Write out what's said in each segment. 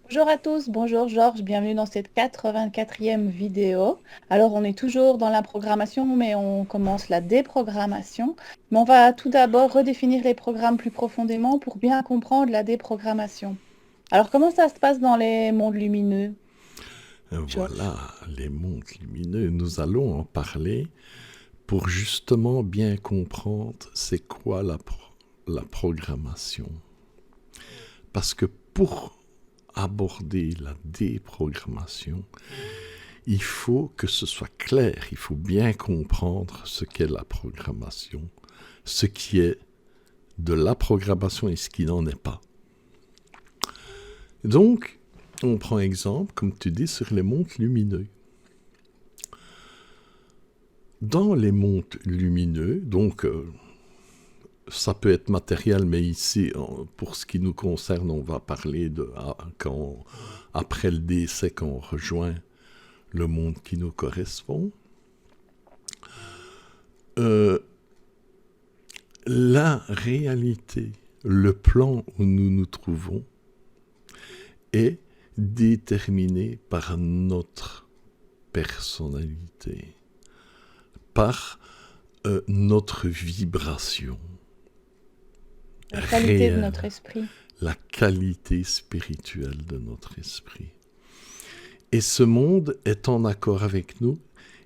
Bonjour à tous, bonjour Georges, bienvenue dans cette 84e vidéo. Alors on est toujours dans la programmation, mais on commence la déprogrammation. Mais on va tout d'abord redéfinir les programmes plus profondément pour bien comprendre la déprogrammation. Alors comment ça se passe dans les mondes lumineux, Georges? Voilà, les mondes lumineux, nous allons en parler pour justement bien comprendre c'est quoi la programmation. Parce que pour aborder la déprogrammation, il faut que ce soit clair, il faut bien comprendre ce qu'est la programmation, ce qui est de la programmation et ce qui n'en est pas. Donc, on prend exemple, comme tu dis, sur les mondes lumineux. Dans les mondes lumineux, donc ça peut être matériel, mais ici, pour ce qui nous concerne, on va parler de après le décès, quand on rejoint le monde qui nous correspond. Euh, la réalité, le plan où nous nous trouvons, est déterminé par notre personnalité, par notre vibration La qualité de réelle, notre esprit. la qualité spirituelle de notre esprit. Et ce monde est en accord avec nous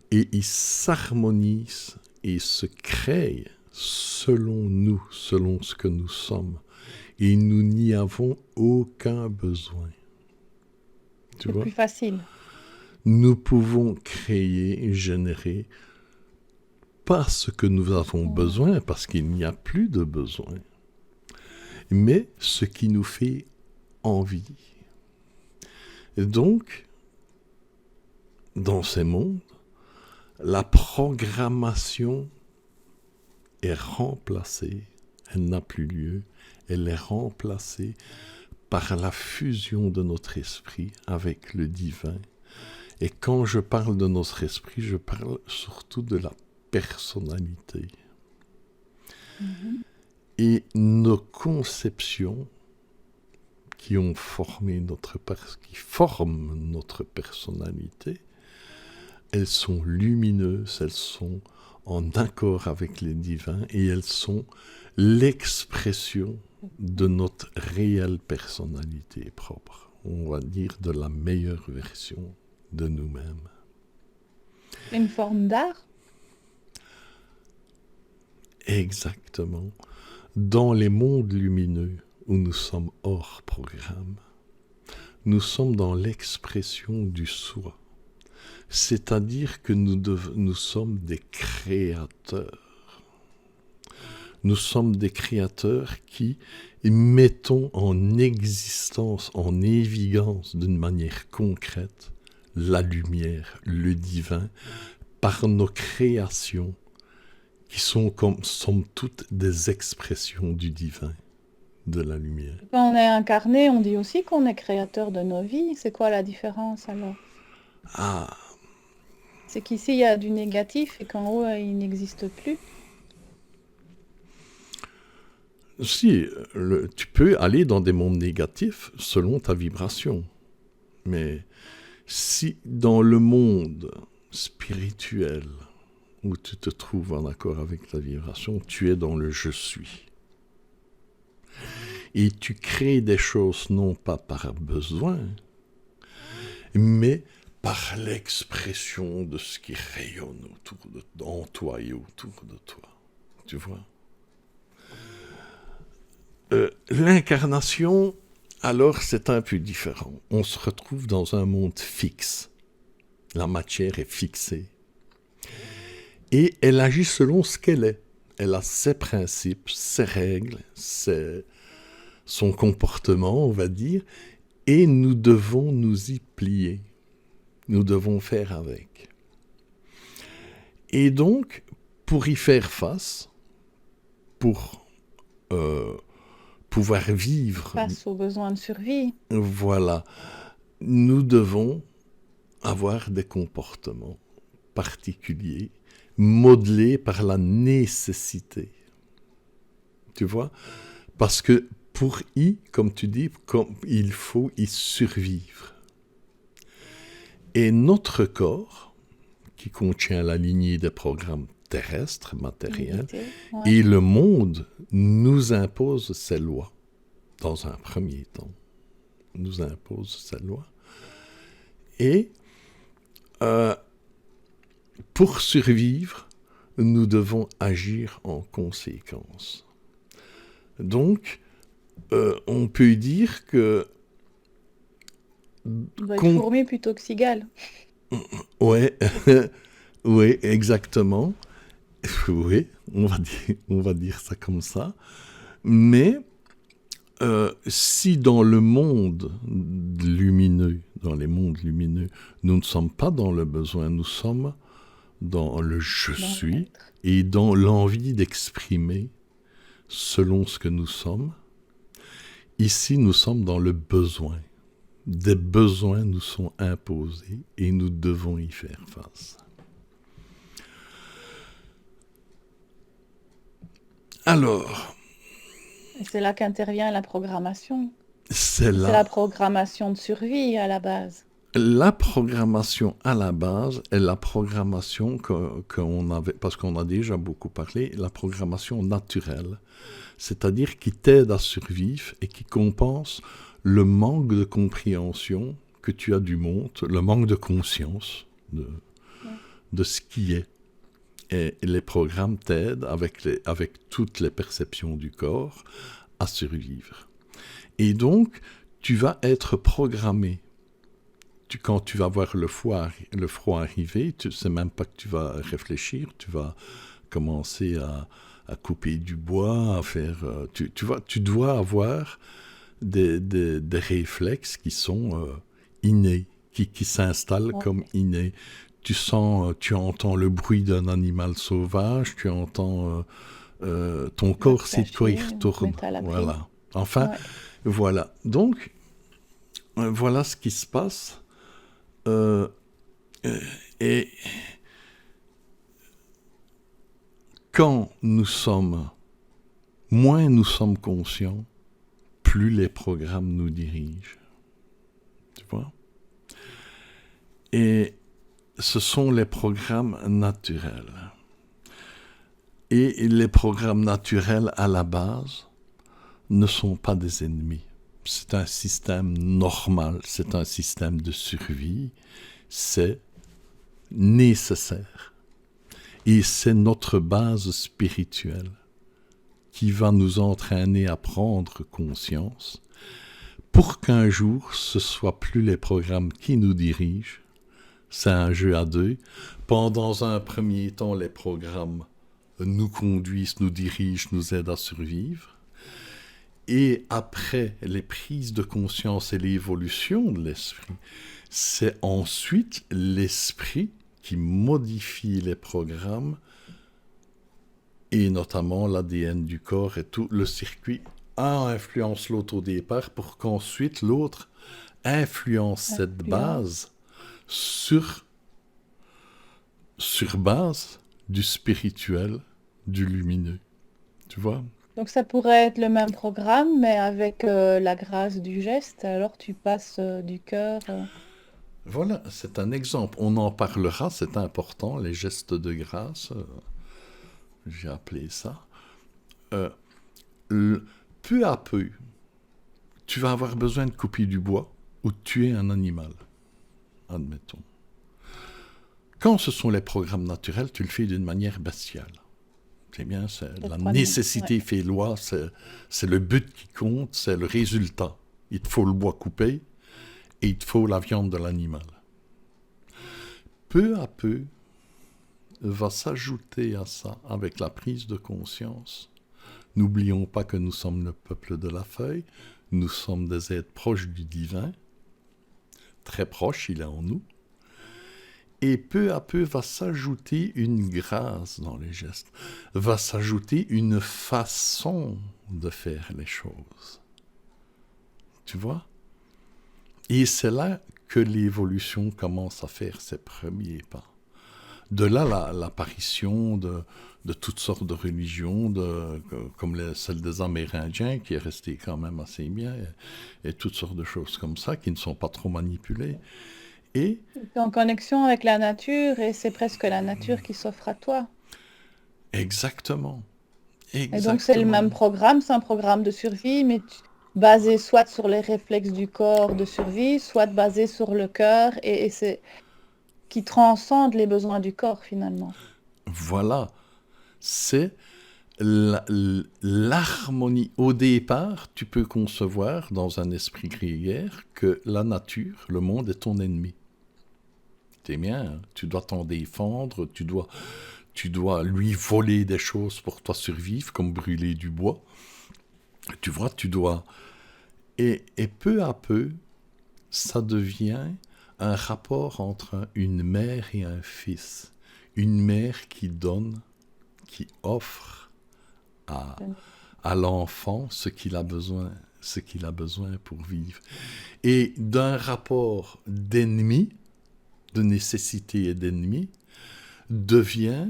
et il s'harmonise et se crée selon nous, selon ce que nous sommes. Et nous n'y avons aucun besoin. Tu C'est vois? plus facile. Nous pouvons créer et générer pas ce que nous avons Mm. besoin, parce qu'il n'y a plus de besoin, mais ce qui nous fait envie. Et donc, dans ces mondes, la programmation est remplacée, elle n'a plus lieu, elle est remplacée par la fusion de notre esprit avec le divin. Et quand je parle de notre esprit, je parle surtout de la personnalité. Mhm. Et nos conceptions qui forment notre personnalité, elles sont lumineuses, elles sont en accord avec les divins et elles sont l'expression de notre réelle personnalité propre. On va dire de la meilleure version de nous-mêmes. Une forme d'art? Exactement. Dans les mondes lumineux où nous sommes hors programme, nous sommes dans l'expression du soi. C'est-à-dire que nous sommes des créateurs. Nous sommes des créateurs qui mettons en existence, en évidence d'une manière concrète, la lumière, le divin, par nos créations, qui sont comme somme toutes des expressions du divin, de la lumière. Quand on est incarné, on dit aussi qu'on est créateur de nos vies. C'est quoi la différence alors? Ah, C'est qu'ici, il y a du négatif et qu'en haut, il n'existe plus. si, tu peux aller dans des mondes négatifs selon ta vibration, mais si dans le monde spirituel où tu te trouves en accord avec ta vibration, tu es dans le je suis. Et tu crées des choses non pas par besoin, mais par l'expression de ce qui rayonne en toi et autour de toi. Tu vois? L'incarnation, alors, c'est un peu différent. On se retrouve dans un monde fixe. La matière est fixée. Et elle agit selon ce qu'elle est. Elle a ses principes, ses règles, son comportement, on va dire, et nous devons nous y plier. Nous devons faire avec. Et donc, pour y faire face, pour euh, pouvoir vivre, Face aux besoins de survie. voilà, nous devons avoir des comportements particuliers, modelés par la nécessité. Tu vois? Parce que comme tu dis, il faut y survivre. Et notre corps, qui contient la lignée des programmes terrestres, matériels, et le monde nous impose ces lois, dans un premier temps. Nous impose ces lois. Et pour survivre, nous devons agir en conséquence. Donc, on peut dire que... On doit être fourmi plutôt que cigale. Ouais, oui, exactement. Oui, on va dire ça comme ça. Mais si dans le monde lumineux, dans les mondes lumineux, nous ne sommes pas dans le besoin, nous sommes dans le je suis et dans l'envie d'exprimer selon ce que nous sommes. Ici, nous sommes dans le besoin. Des besoins nous sont imposés et nous devons y faire face. Alors... Et c'est là qu'intervient la programmation. C'est la programmation de survie à la base. La programmation à la base est la programmation qu'on avait, parce qu'on a déjà beaucoup parlé, la programmation naturelle, c'est-à-dire qui t'aide à survivre et qui compense le manque de compréhension que tu as du monde, le manque de conscience de ce qui est. Et les programmes t'aident avec toutes les perceptions du corps à survivre. Et donc, tu vas être programmé. Quand tu vas voir le froid arriver, tu ne sais même pas que tu vas réfléchir, tu vas commencer à couper du bois, à faire... Tu dois avoir des réflexes qui sont innés, qui s'installent comme innés. Tu entends le bruit d'un animal sauvage, tu entends ton corps, c'est de quoi il retourne. Voilà. Enfin, voilà. Donc, voilà ce qui se passe. Et quand moins nous sommes conscients, plus les programmes nous dirigent. Tu vois? Et ce sont les programmes naturels. Et les programmes naturels, à la base, ne sont pas des ennemis. C'est un système normal, c'est un système de survie, c'est nécessaire. Et c'est notre base spirituelle qui va nous entraîner à prendre conscience pour qu'un jour, ce ne soit plus les programmes qui nous dirigent. C'est un jeu à deux. Pendant un premier temps, les programmes nous conduisent, nous dirigent, nous aident à survivre. Et après les prises de conscience et l'évolution de l'esprit, c'est ensuite l'esprit qui modifie les programmes et notamment l'ADN du corps et tout le circuit. Un influence l'autre au départ pour qu'ensuite l'autre influence cette base sur base du spirituel, du lumineux. Tu vois ? Donc ça pourrait être le même programme, mais avec la grâce du geste, alors tu passes du cœur... Voilà, c'est un exemple. On en parlera, c'est important, les gestes de grâce, j'ai appelé ça. Peu à peu, tu vas avoir besoin de couper du bois ou de tuer un animal, admettons. Quand ce sont les programmes naturels, tu le fais d'une manière bestiale. C'est bien, la nécessité fait loi, c'est le but qui compte, c'est le résultat. Il te faut le bois coupé et il te faut la viande de l'animal. Peu à peu, va s'ajouter à ça, avec la prise de conscience. N'oublions pas que nous sommes le peuple de la feuille, nous sommes des êtres proches du divin, très proches, il est en nous. Et peu à peu va s'ajouter une grâce dans les gestes, va s'ajouter une façon de faire les choses. Tu vois ? Et c'est là que l'évolution commence à faire ses premiers pas. De là l'apparition de toutes sortes de religions, comme celle des Amérindiens, qui est restée quand même assez bien, et toutes sortes de choses comme ça, qui ne sont pas trop manipulées. Et Tu es en connexion avec la nature et c'est presque la nature qui s'offre à toi. exactement, Et donc c'est le même exactement. programme, c'est un programme de survie, mais basé soit sur les réflexes du corps de survie, soit basé sur le cœur, et c'est qui transcende les besoins du corps finalement. Voilà, c'est l'harmonie. Au départ, tu peux concevoir dans un esprit grégaire que la nature, le monde est ton ennemi. T'es bien, hein? Tu dois t'en défendre, tu dois lui voler des choses pour toi survivre, comme brûler du bois. Tu vois, tu dois... Et peu à peu, ça devient un rapport entre une mère et un fils. Une mère qui donne, qui offre à, à l'enfant ce qu'il a besoin pour vivre. Et d'un rapport d'ennemi, de nécessité et d'ennemi, devient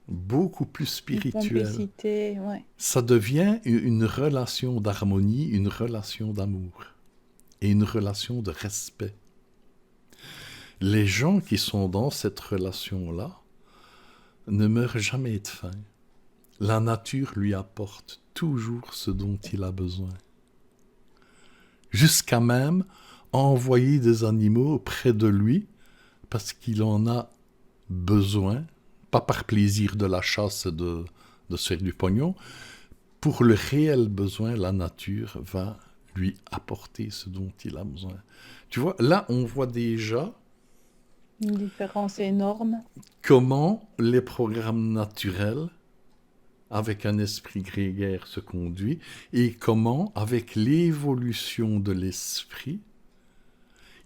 beaucoup plus Une spirituel. complicité, ouais. Ça devient une relation d'harmonie, une relation d'amour et une relation de respect. Les gens qui sont dans cette relation-là ne meurent jamais de faim. La nature lui apporte toujours ce dont il a besoin. Jusqu'à même envoyer des animaux près de lui parce qu'il en a besoin, pas par plaisir de la chasse et de se faire du pognon. Pour le réel besoin, la nature va lui apporter ce dont il a besoin. Tu vois, là, on voit déjà Une différence énorme. comment les programmes naturels, avec un esprit grégaire, se conduisent et comment, avec l'évolution de l'esprit,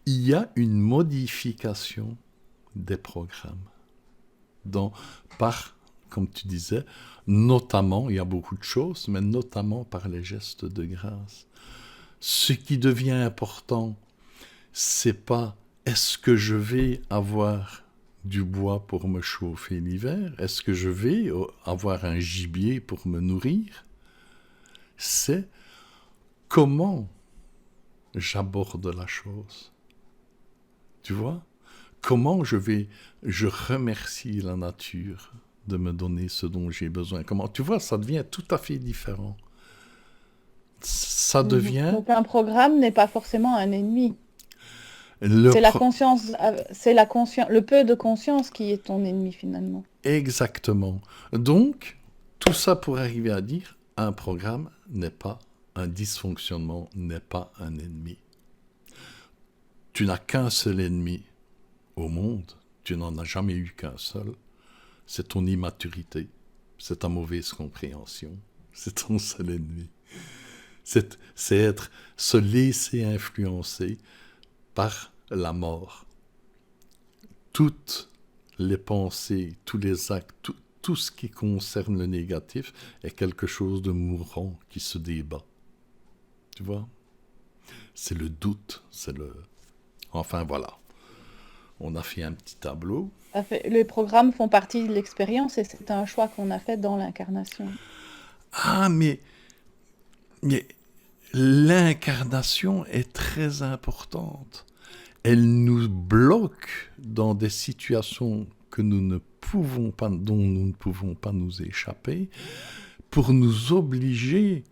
il y a une modification des programmes. Par, comme tu disais, notamment, il y a beaucoup de choses, mais notamment par les gestes de grâce. Ce qui devient important, c'est pas est-ce que je vais avoir du bois pour me chauffer l'hiver? Est-ce que je vais avoir un gibier pour me nourrir? C'est comment j'aborde la chose. Tu vois? Comment je remercie la nature de me donner ce dont j'ai besoin. Comment, tu vois, ça devient tout à fait différent. Ça Mhm. devient Donc un programme n'est pas forcément un ennemi. le C'est la pro- conscience, c'est la conscience, le peu de conscience qui est ton ennemi finalement. exactement. Donc, tout ça pour arriver à dire, un programme n'est pas un dysfonctionnement, n'est pas un ennemi. Tu n'as qu'un seul ennemi au monde, tu n'en as jamais eu qu'un seul, c'est ton immaturité, c'est ta mauvaise compréhension, c'est ton seul ennemi. C'est se laisser influencer par la mort. Toutes les pensées, tous les actes, tout ce qui concerne le négatif est quelque chose de mourant qui se débat. Tu vois? C'est le doute, c'est le... Enfin voilà, on a fait un petit tableau. Les programmes font partie de l'expérience et c'est un choix qu'on a fait dans l'incarnation. Ah, mais l'incarnation est très importante. Elle nous bloque dans des situations que nous ne pouvons pas, dont nous ne pouvons pas nous échapper, pour nous obliger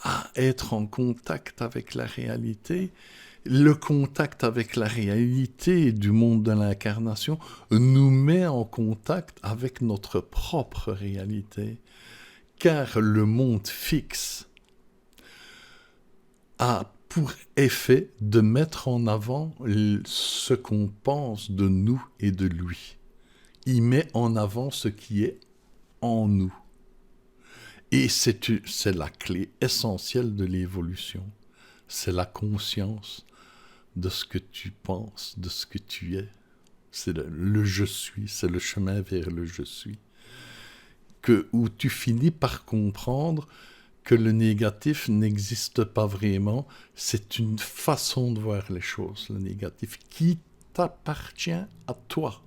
à être en contact avec la réalité. Le contact avec la réalité du monde de l'incarnation nous met en contact avec notre propre réalité. Car le monde fixe a pour effet de mettre en avant ce qu'on pense de nous et de lui. Il met en avant ce qui est en nous. Et c'est la clé essentielle de l'évolution. C'est la conscience de ce que tu penses, de ce que tu es. C'est le je suis, c'est le chemin vers le je suis. Où tu finis par comprendre que le négatif n'existe pas vraiment, c'est une façon de voir les choses, le négatif, qui t'appartient à toi.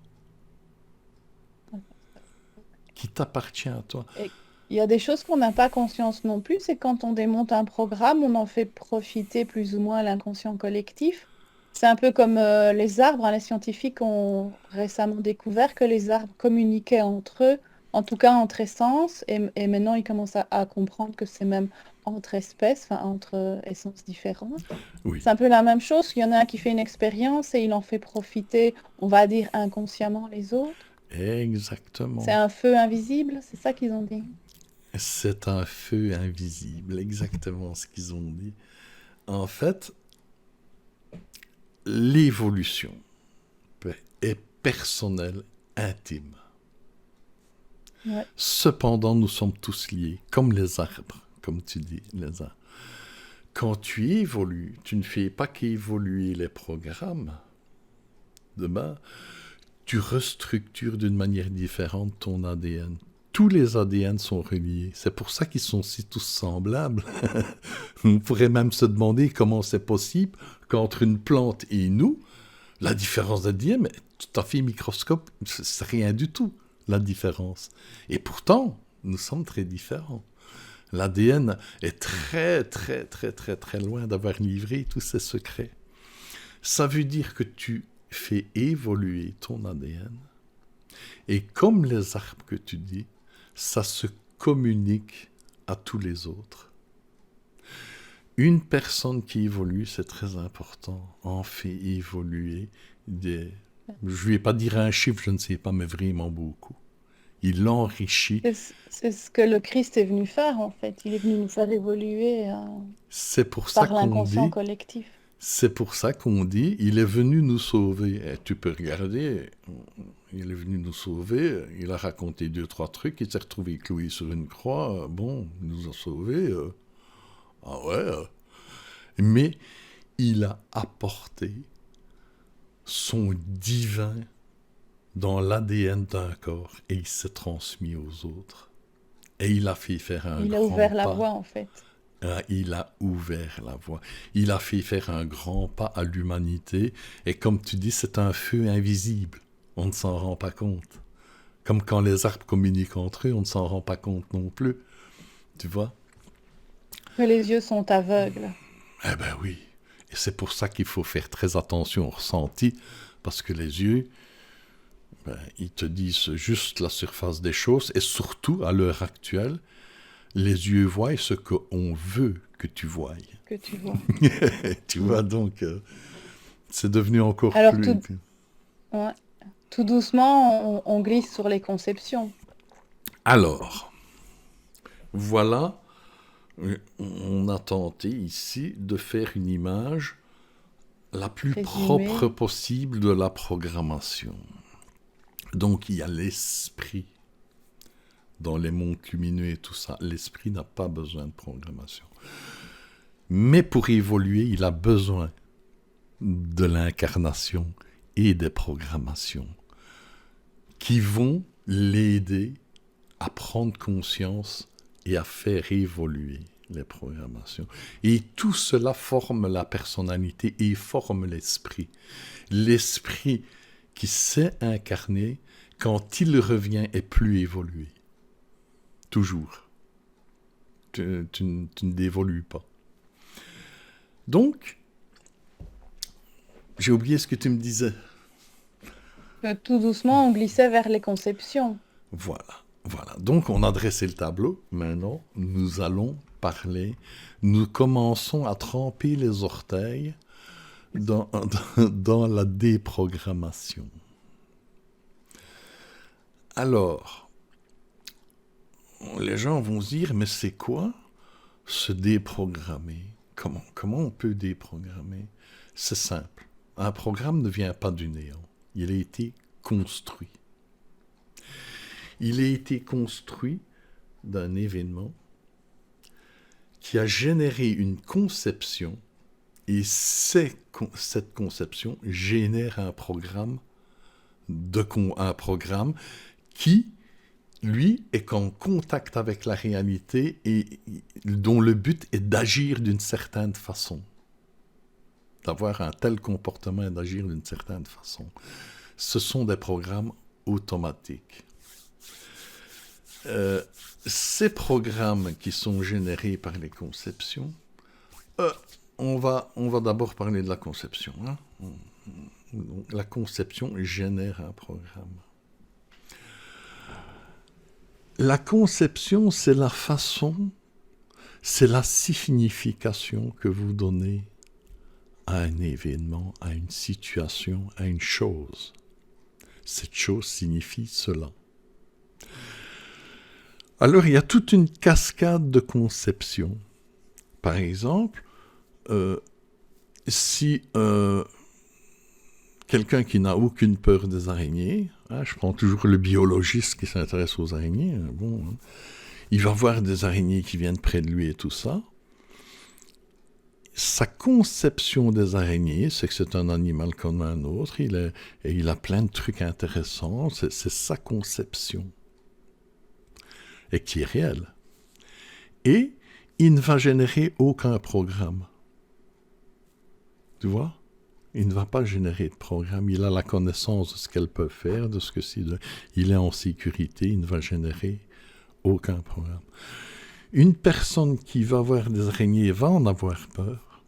qui t'appartient à toi. Et il y a des choses qu'on n'a pas conscience non plus, c'est quand on démonte un programme, on en fait profiter plus ou moins l'inconscient collectif. C'est un peu comme les arbres, hein. Les scientifiques ont récemment découvert que les arbres communiquaient entre eux, en tout cas entre essences, et maintenant ils commencent à comprendre que c'est même entre espèces, enfin entre essences différentes. Oui, C'est un peu la même chose. Il y en a un qui fait une expérience et il en fait profiter, on va dire inconsciemment, les autres. C'est exactement. un feu invisible, c'est ça qu'ils ont dit. C'est un feu invisible, exactement ce qu'ils ont dit. En fait, l'évolution est personnelle, intime. Ouais. Cependant, nous sommes tous liés, comme les arbres, comme tu dis, les arbres. Quand tu évolues, tu ne fais pas qu'évoluer les programmes. Demain, tu restructures d'une manière différente ton ADN. Tous les ADN sont reliés. C'est pour ça qu'ils sont si tous semblables. On pourrait même se demander comment c'est possible qu'entre une plante et nous, la différence d'ADN est tout à fait microscope. C'est rien du tout, la différence. Et pourtant, nous sommes très différents. L'ADN est très, très, très, très, très loin d'avoir livré tous ses secrets. Ça veut dire que tu fais évoluer ton ADN. Et comme les arbres que tu dis, ça se communique à tous les autres. Une personne qui évolue, c'est très important, en fait évoluer des... Je ne vais pas dire un chiffre, je ne sais pas, mais vraiment beaucoup. Il l'enrichit. C'est ce que le Christ est venu faire, en fait. Il est venu nous faire évoluer C'est pour ça par qu'on l'inconscient dit, collectif. c'est pour ça qu'on dit, il est venu nous sauver. Et tu peux regarder, il est venu nous sauver, il a raconté 2, 3 trucs, il s'est retrouvé cloué sur une croix, bon, il nous a sauvés. Ah ouais. Mais il a apporté son divin dans l'ADN d'un corps et il s'est transmis aux autres. Et il a fait faire un Il a grand ouvert la pas. voie, en fait. Il a ouvert la voie. Il a fait faire un grand pas à l'humanité. Et comme tu dis, c'est un feu invisible. On ne s'en rend pas compte. Comme quand les arbres communiquent entre eux, on ne s'en rend pas compte non plus. Tu vois? Que les yeux sont aveugles. Eh ben oui. Et c'est pour ça qu'il faut faire très attention au ressenti. Parce que les yeux, ils te disent juste la surface des choses. Et surtout, à l'heure actuelle, les yeux voient ce qu'on veut que tu voies. Que tu vois. Tu vois, donc, c'est devenu encore Alors, plus... ouais, tout doucement, on glisse sur les conceptions. Alors, voilà, on a tenté ici de faire une image la plus Résumé. propre possible de la programmation. Donc, il y a l'esprit dans les mondes lumineux et tout ça. L'esprit n'a pas besoin de programmation. Mais pour évoluer, il a besoin de l'incarnation et des programmations qui vont l'aider à prendre conscience et à faire évoluer les programmations. Et tout cela forme la personnalité et forme l'esprit. L'esprit qui s'est incarné, quand il revient, est plus évolué. Toujours. Tu ne d'évolues pas. Donc, j'ai oublié ce que tu me disais. Que tout doucement, on glissait vers les conceptions. Voilà, voilà. Donc, on a dressé le tableau. Maintenant, nous allons parler. Nous commençons à tremper les orteils dans la déprogrammation. Alors, les gens vont se dire, mais c'est quoi se déprogrammer? Comment on peut déprogrammer? C'est simple. Un programme ne vient pas du néant. Il a été construit. Il a été construit d'un événement qui a généré une conception et cette conception génère un programme qui, lui, est en contact avec la réalité et dont le but est d'agir d'une certaine façon. D'avoir un tel comportement et d'agir d'une certaine façon. Ce sont des programmes automatiques. ces programmes qui sont générés par les conceptions, on va d'abord parler de la conception. Hein. Donc, la conception génère un programme. La conception, c'est la façon, c'est la signification que vous donnez à un événement, à une situation, à une chose. Cette chose signifie cela. Alors, il y a toute une cascade de conceptions. Par exemple, si quelqu'un qui n'a aucune peur des araignées, hein, je prends toujours le biologiste qui s'intéresse aux araignées, il va voir des araignées qui viennent près de lui et tout ça. Sa conception des araignées, c'est que c'est un animal comme un autre, et il a plein de trucs intéressants, c'est sa conception, et qui est réelle. Et il ne va générer aucun programme. Tu vois ? Il ne va pas générer de programme, il a la connaissance de ce qu'elle peut faire, de ce que c'est. Il est en sécurité, il ne va générer aucun programme. Une personne qui va voir des araignées va en avoir peur.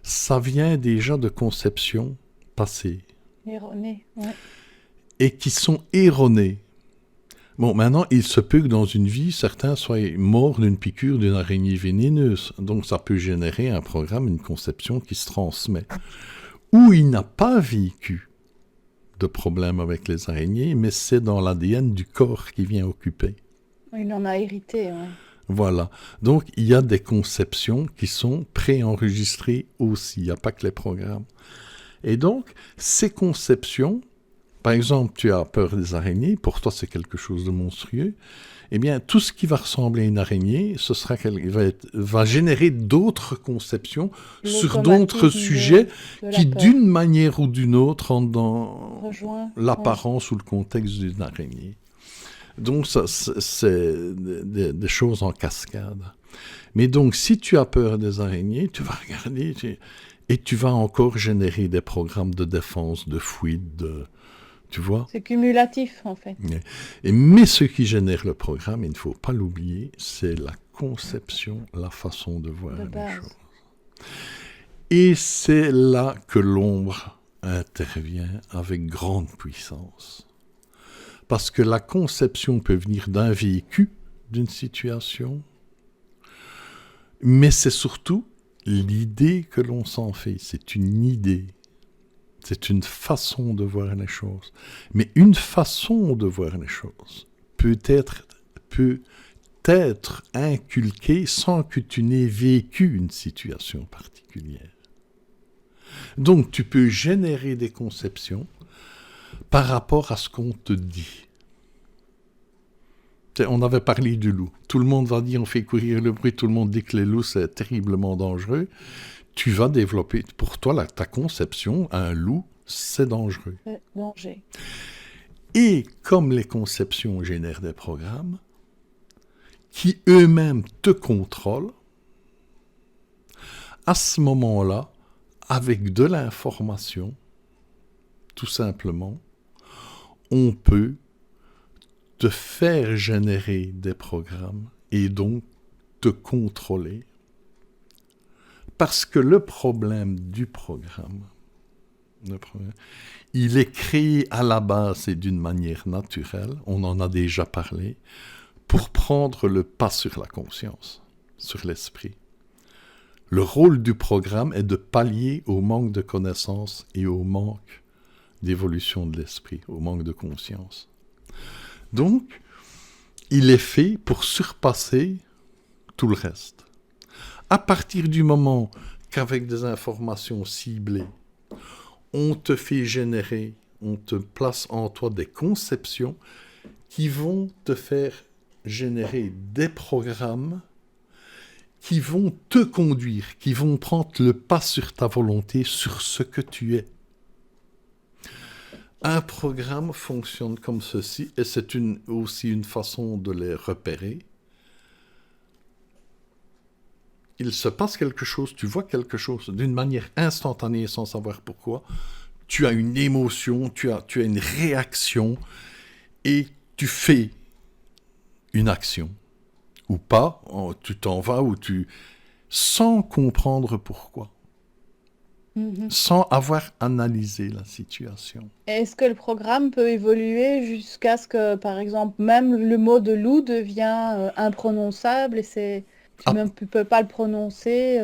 Ça vient déjà de conceptions passées. Erronées, ouais. Et qui sont erronées. Bon, maintenant, il se peut que dans une vie, certains soient morts d'une piqûre d'une araignée vénéneuse. Donc, ça peut générer un programme, une conception qui se transmet. Ou il n'a pas vécu de problème avec les araignées, mais c'est dans l'ADN du corps qui vient occuper. Il en a hérité, ouais. Voilà. Donc, il y a des conceptions qui sont préenregistrées aussi. Il n'y a pas que les programmes. Et donc, ces conceptions, par exemple, tu as peur des araignées, pour toi c'est quelque chose de monstrueux, eh bien, tout ce qui va ressembler à une araignée, va générer d'autres conceptions sur d'autres sujets qui, d'une manière ou d'une autre, entrent dans l'apparence ou le contexte d'une araignée. Donc, ça, c'est des choses en cascade. Mais donc, si tu as peur des araignées, tu vas regarder et tu vas encore générer des programmes de défense, de fuite, tu vois ? C'est cumulatif, en fait. Mais ce qui génère le programme, il ne faut pas l'oublier, c'est la conception, la façon de voir les choses. Et c'est là que l'ombre intervient avec grande puissance. Parce que la conception peut venir d'un vécu, d'une situation, mais c'est surtout l'idée que l'on s'en fait. C'est une idée. C'est une façon de voir les choses. Mais une façon de voir les choses peut être inculquée sans que tu n'aies vécu une situation particulière. Donc, tu peux générer des conceptions par rapport à ce qu'on te dit. On avait parlé du loup. Tout le monde va dire on fait courir le bruit, tout le monde dit que les loups c'est terriblement dangereux. Tu vas développer, pour toi, ta conception, un loup, c'est dangereux. Danger. Et comme les conceptions génèrent des programmes qui eux-mêmes te contrôlent, à ce moment-là, avec de l'information, tout simplement, on peut te faire générer des programmes et donc te contrôler. Parce que le problème du programme, il est créé à la base et d'une manière naturelle, on en a déjà parlé, pour prendre le pas sur la conscience, sur l'esprit. Le rôle du programme est de pallier au manque de connaissance et au manque d'évolution de l'esprit, au manque de conscience. Donc, il est fait pour surpasser tout le reste. À partir du moment qu'avec des informations ciblées, on te fait générer, on te place en toi des conceptions qui vont te faire générer des programmes qui vont te conduire, qui vont prendre le pas sur ta volonté, sur ce que tu es. Un programme fonctionne comme ceci, et c'est aussi une façon de les repérer. Il se passe quelque chose, tu vois quelque chose d'une manière instantanée sans savoir pourquoi. Tu as une émotion, tu as une réaction et tu fais une action, ou pas, tu t'en vas, sans comprendre pourquoi, sans avoir analysé la situation. Est-ce que le programme peut évoluer jusqu'à ce que, par exemple, même le mot de loup devient imprononçable et tu Ab- ne peux pas le prononcer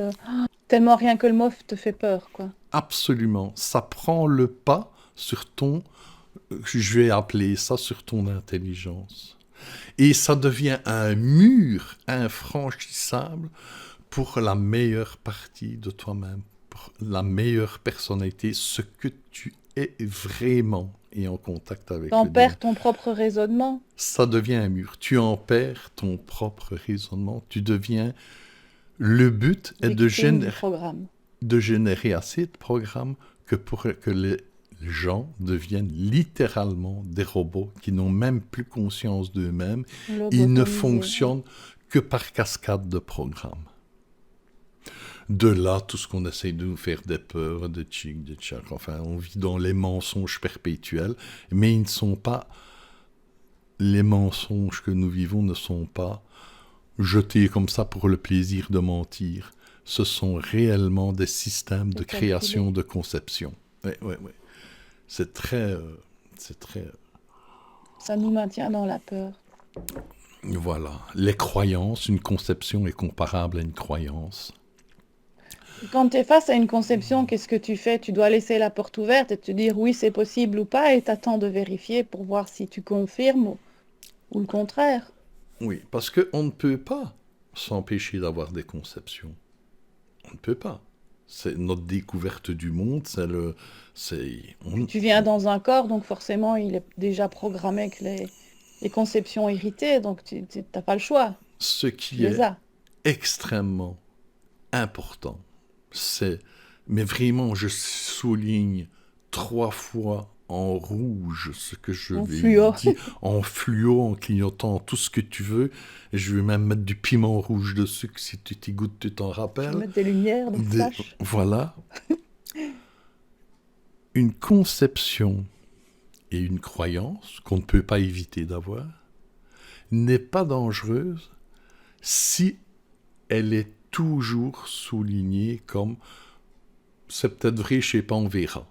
tellement rien que le mot te fait peur, quoi. Absolument, ça prend le pas sur je vais appeler ça sur ton intelligence. Et ça devient un mur infranchissable pour la meilleure partie de toi-même, pour la meilleure personnalité, ce que tu es vraiment et en contact avec T'en le divin. perds ton propre raisonnement. Ça devient un mur. Tu en perds ton propre raisonnement. Tu deviens... Le but est Victime du programme. de générer assez de programmes pour que les gens deviennent littéralement des robots qui n'ont même plus conscience d'eux-mêmes. Ils ne fonctionnent que par cascade de programmes. De là, tout ce qu'on essaie de nous faire des peurs, de tchic, de tchac. Enfin, on vit dans les mensonges perpétuels, mais ils ne sont pas... Les mensonges que nous vivons ne sont pas jetés comme ça pour le plaisir de mentir. Ce sont réellement des systèmes de création, de conception. Oui. C'est très... Ça nous maintient dans la peur. Voilà. Les croyances, une conception est comparable à une croyance. Quand tu es face à une conception, qu'est-ce que tu fais? Tu dois laisser la porte ouverte et te dire oui, c'est possible ou pas, et t'attends de vérifier pour voir si tu confirmes ou le contraire. Oui, parce qu'on ne peut pas s'empêcher d'avoir des conceptions. On ne peut pas. C'est notre découverte du monde, Tu viens dans un corps, donc forcément, il est déjà programmé avec les conceptions héritées, donc tu n'as pas le choix. Ce qui est extrêmement important, mais vraiment, je souligne 3 fois en rouge ce que je vais dire, en fluo, en clignotant tout ce que tu veux. Et je vais même mettre du piment rouge dessus, que si tu t'y goûtes, tu t'en rappelles. Je vais mettre des lumières, des flashs. Voilà. Une conception et une croyance qu'on ne peut pas éviter d'avoir n'est pas dangereuse si elle est toujours soulignée comme « c'est peut-être vrai, je sais pas, on verra ».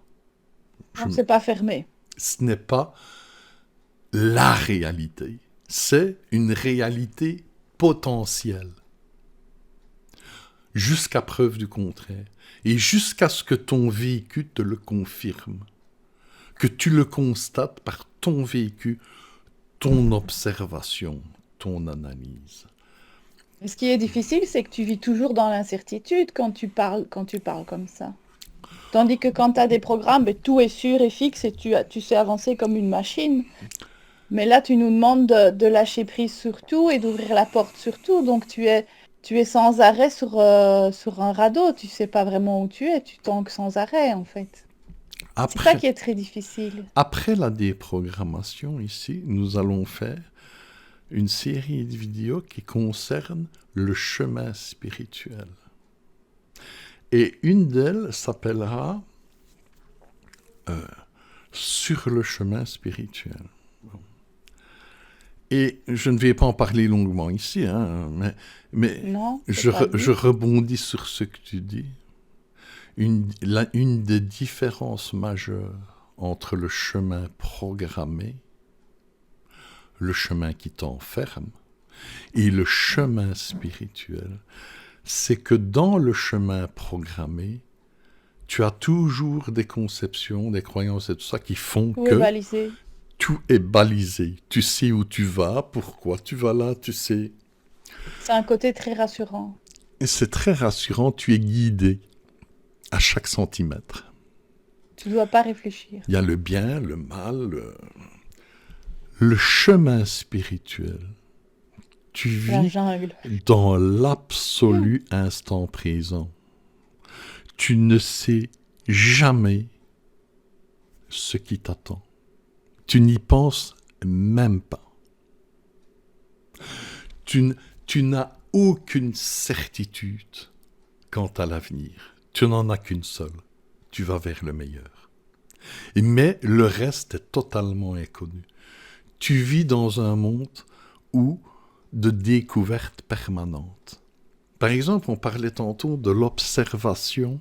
Donc c'est pas fermé. Ce n'est pas la réalité, c'est une réalité potentielle. Jusqu'à preuve du contraire. Et jusqu'à ce que ton vécu te le confirme. Que tu le constates par ton vécu, ton observation, ton analyse. Et ce qui est difficile, c'est que tu vis toujours dans l'incertitude quand tu parles comme ça. Tandis que quand tu as des programmes, tout est sûr et fixe et tu sais avancer comme une machine. Mais là, tu nous demandes de lâcher prise sur tout et d'ouvrir la porte sur tout. Donc tu es sans arrêt sur un radeau. Tu sais pas vraiment où tu es. Tu tangues sans arrêt, en fait. C'est ça qui est très difficile. Après la déprogrammation, ici, nous allons faire une série de vidéos qui concernent le chemin spirituel. Et une d'elles s'appellera Sur le chemin spirituel. Et je ne vais pas en parler longuement ici, hein, mais non, je rebondis sur ce que tu dis. Une des différences majeures entre le chemin programmé, le chemin qui t'enferme, et le chemin spirituel, c'est que dans le chemin programmé, tu as toujours des conceptions, des croyances et tout ça qui font que tout est balisé. Tu sais où tu vas, pourquoi tu vas là, tu sais. C'est un côté très rassurant. Et c'est très rassurant, tu es guidé à chaque centimètre. Tu ne dois pas réfléchir. Il y a le bien, le mal, le chemin spirituel. Tu vis dans l'absolu instant présent. Tu ne sais jamais ce qui t'attend. Tu n'y penses même pas. Tu n'as aucune certitude quant à l'avenir. Tu n'en as qu'une seule. Tu vas vers le meilleur. Mais le reste est totalement inconnu. Tu vis dans un monde où de découverte permanente. Par exemple, on parlait tantôt de l'observation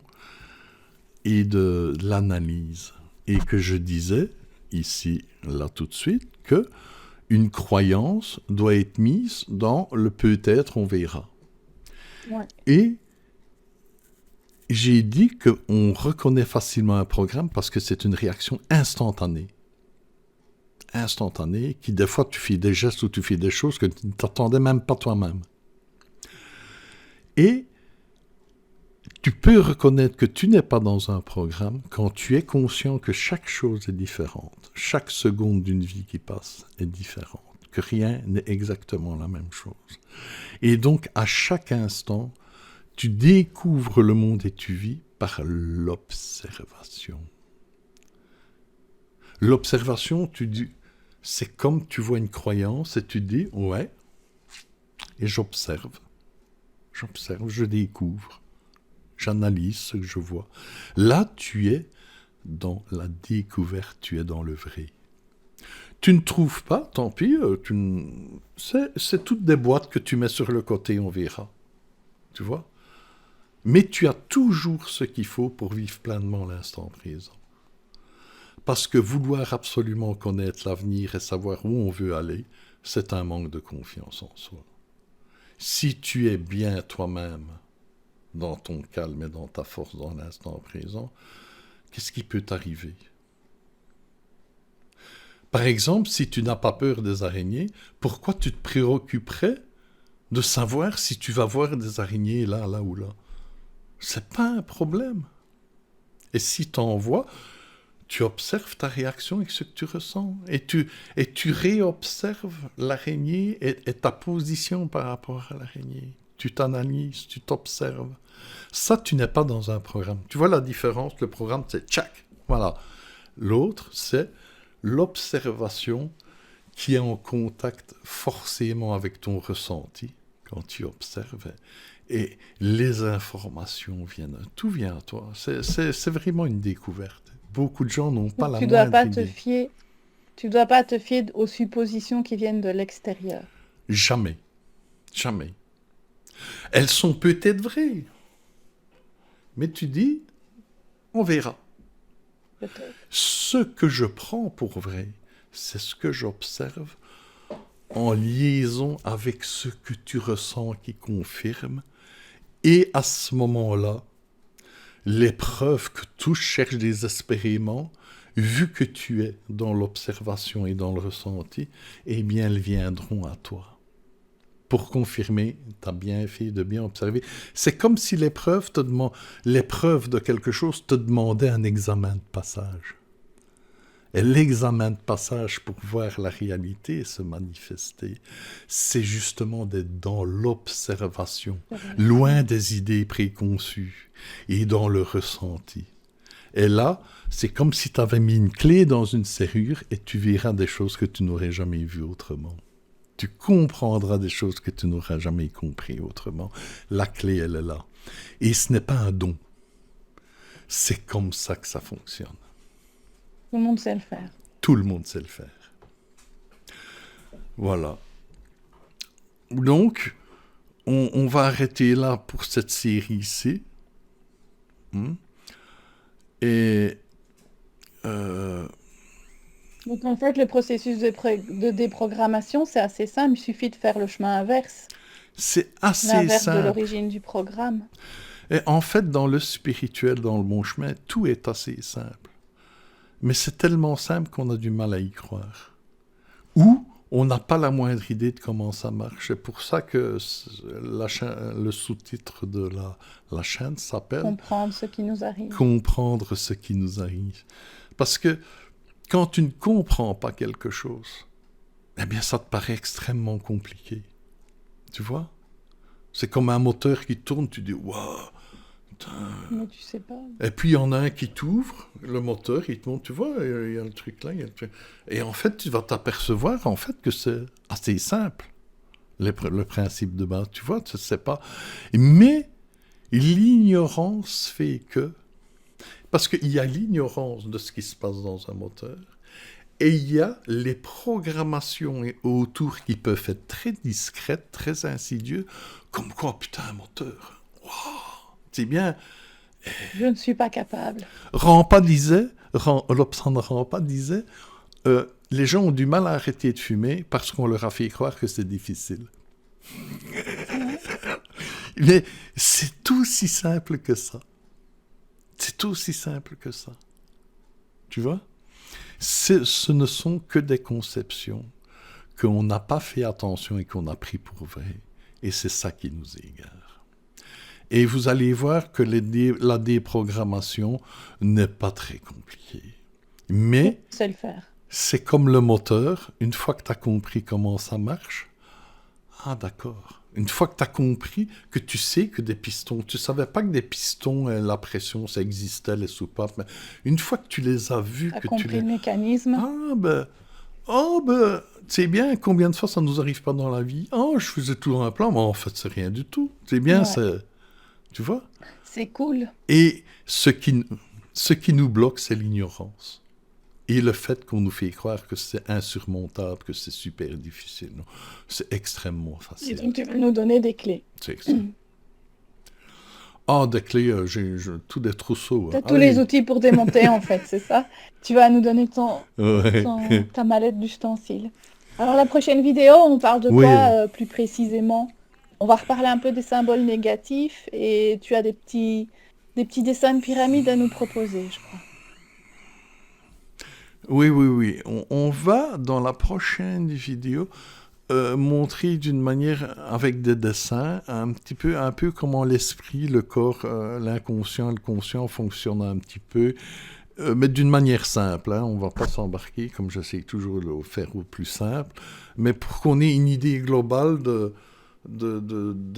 et de l'analyse. Et que je disais, ici, là tout de suite, que une croyance doit être mise dans le peut-être, on verra. Ouais. Et j'ai dit qu'on reconnaît facilement un programme parce que c'est une réaction instantanée. Instantanée, qui des fois tu fais des gestes ou tu fais des choses que tu ne t'attendais même pas toi-même. Et tu peux reconnaître que tu n'es pas dans un programme quand tu es conscient que chaque chose est différente. Chaque seconde d'une vie qui passe est différente. Que rien n'est exactement la même chose. Et donc, à chaque instant, tu découvres le monde et tu vis par l'observation. L'observation, tu dis, c'est comme tu vois une croyance et tu dis, ouais, et j'observe. J'observe, je découvre. J'analyse ce que je vois. Là, tu es dans la découverte, tu es dans le vrai. Tu ne trouves pas, tant pis, c'est toutes des boîtes que tu mets sur le côté, on verra. Tu vois ? Mais tu as toujours ce qu'il faut pour vivre pleinement l'instant présent. Parce que vouloir absolument connaître l'avenir et savoir où on veut aller, c'est un manque de confiance en soi. Si tu es bien toi-même, dans ton calme et dans ta force dans l'instant présent, qu'est-ce qui peut t'arriver ? Par exemple, si tu n'as pas peur des araignées, pourquoi tu te préoccuperais de savoir si tu vas voir des araignées là, là ou là ? C'est pas un problème. Et si tu en vois, tu observes ta réaction et ce que tu ressens. Et tu réobserves l'araignée et ta position par rapport à l'araignée. Tu t'analyses, tu t'observes. Ça, tu n'es pas dans un programme. Tu vois la différence? Le programme, c'est tchac. Voilà. L'autre, c'est l'observation qui est en contact forcément avec ton ressenti quand tu observes. Et les informations viennent. Tout vient à toi. C'est vraiment une découverte. Beaucoup de gens n'ont pas la Tu dois moindre pas te idée. fier, tu dois pas te fier aux suppositions qui viennent de l'extérieur. Jamais. Jamais. Elles sont peut-être vraies. Mais tu dis, on verra. Peut-être. Ce que je prends pour vrai, c'est ce que j'observe en liaison avec ce que tu ressens qui confirme. Et à ce moment-là, les preuves que tous cherchent désespérément, vu que tu es dans l'observation et dans le ressenti, eh bien, elles viendront à toi. Pour confirmer, tu as bien fait de bien observer. C'est comme si l'épreuve de quelque chose te demandait un examen de passage. Et l'examen de passage pour voir la réalité se manifester, c'est justement d'être dans l'observation, loin des idées préconçues et dans le ressenti. Et là, c'est comme si tu avais mis une clé dans une serrure et tu verras des choses que tu n'aurais jamais vues autrement. Tu comprendras des choses que tu n'auras jamais compris autrement. La clé, elle est là. Et ce n'est pas un don. C'est comme ça que ça fonctionne. Tout le monde sait le faire. Tout le monde sait le faire. Voilà. Donc, on va arrêter là pour cette série-ci. Et... Donc en fait, le processus de déprogrammation, c'est assez simple. Il suffit de faire le chemin inverse. c'est assez L'inverse de simple. l'origine du programme. Et en fait, dans le spirituel, dans le bon chemin, tout est assez simple. Mais c'est tellement simple qu'on a du mal à y croire. Ou on n'a pas la moindre idée de comment ça marche. C'est pour ça que le sous-titre de la chaîne s'appelle Comprendre ce qui nous arrive. Comprendre ce qui nous arrive. Parce que quand tu ne comprends pas quelque chose, eh bien ça te paraît extrêmement compliqué. Tu vois? C'est comme un moteur qui tourne, tu dis « Waouh !» Mais tu sais pas. Et puis, il y en a un qui t'ouvre, le moteur, il te montre, tu vois, il y a le truc là, il y a le truc. Et en fait, tu vas t'apercevoir, en fait, que c'est assez simple, le principe de base, tu vois, tu ne sais pas. Mais l'ignorance fait que... Parce qu'il y a l'ignorance de ce qui se passe dans un moteur, Et il y a les programmations autour qui peuvent être très discrètes, très insidieuses, comme quoi, putain, un moteur. Wow, c'est bien. Je ne suis pas capable. Lobsang Rampa disait, les gens ont du mal à arrêter de fumer parce qu'on leur a fait croire que c'est difficile. C'est vrai? Mais c'est tout aussi simple que ça. C'est tout aussi simple que ça. Tu vois? Ce ne sont que des conceptions qu'on n'a pas fait attention et qu'on a pris pour vraies. Et c'est ça qui nous égare. Et vous allez voir que la déprogrammation n'est pas très compliquée. Mais C'est le faire. c'est comme le moteur. Une fois que tu as compris comment ça marche, ah d'accord. Une fois que tu as compris que tu sais que des pistons, tu savais pas que des pistons, la pression, ça existait, les soupapes, mais une fois que tu les as vus, Tu as que tu compris les... le mécanisme. Oh ben, c'est bien, combien de fois ça nous arrive pas dans la vie? Oh, je faisais tout un plan, mais en fait, c'est rien du tout. C'est bien, Ouais. c'est... Tu vois? C'est cool. Et ce qui nous bloque, c'est l'ignorance. Et le fait qu'on nous fait croire que c'est insurmontable, que c'est super difficile. Non, c'est extrêmement Et facile. donc, tu veux nous donner des clés. C'est extrêmement... Ah, des clés, j'ai tout des trousseaux. Tu as tous les outils pour démonter, en fait, c'est ça? Tu vas nous donner Ouais. ta mallette d'ustensiles. Alors, la prochaine vidéo, on parle de Oui. quoi plus précisément? On va reparler un peu des symboles négatifs et tu as des petits dessins de pyramides à nous proposer, je crois. Oui. On va, dans la prochaine vidéo, montrer d'une manière, avec des dessins, un peu comment l'esprit, le corps, l'inconscient, le conscient fonctionnent un petit peu, mais d'une manière simple. Hein. On ne va pas s'embarquer, comme j'essaie toujours de le faire au plus simple, mais pour qu'on ait une idée globale de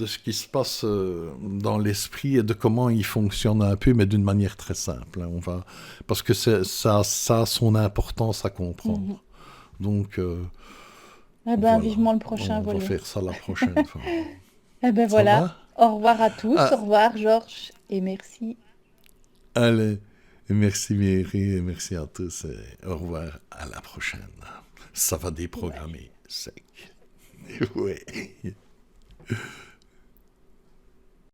ce qui se passe dans l'esprit et de comment il fonctionne un peu, mais d'une manière très simple. Hein. Parce que ça a son importance à comprendre. Mhm. Donc, Eh ben, voilà. vivement le prochain On va volet. faire ça la prochaine fois. Eh ben Ça voilà. va? Au revoir à tous. Ah. Au revoir, Georges. Et merci. Allez, merci Mary et merci à tous et au revoir à la prochaine. Ça va déprogrammer sec. Ouais.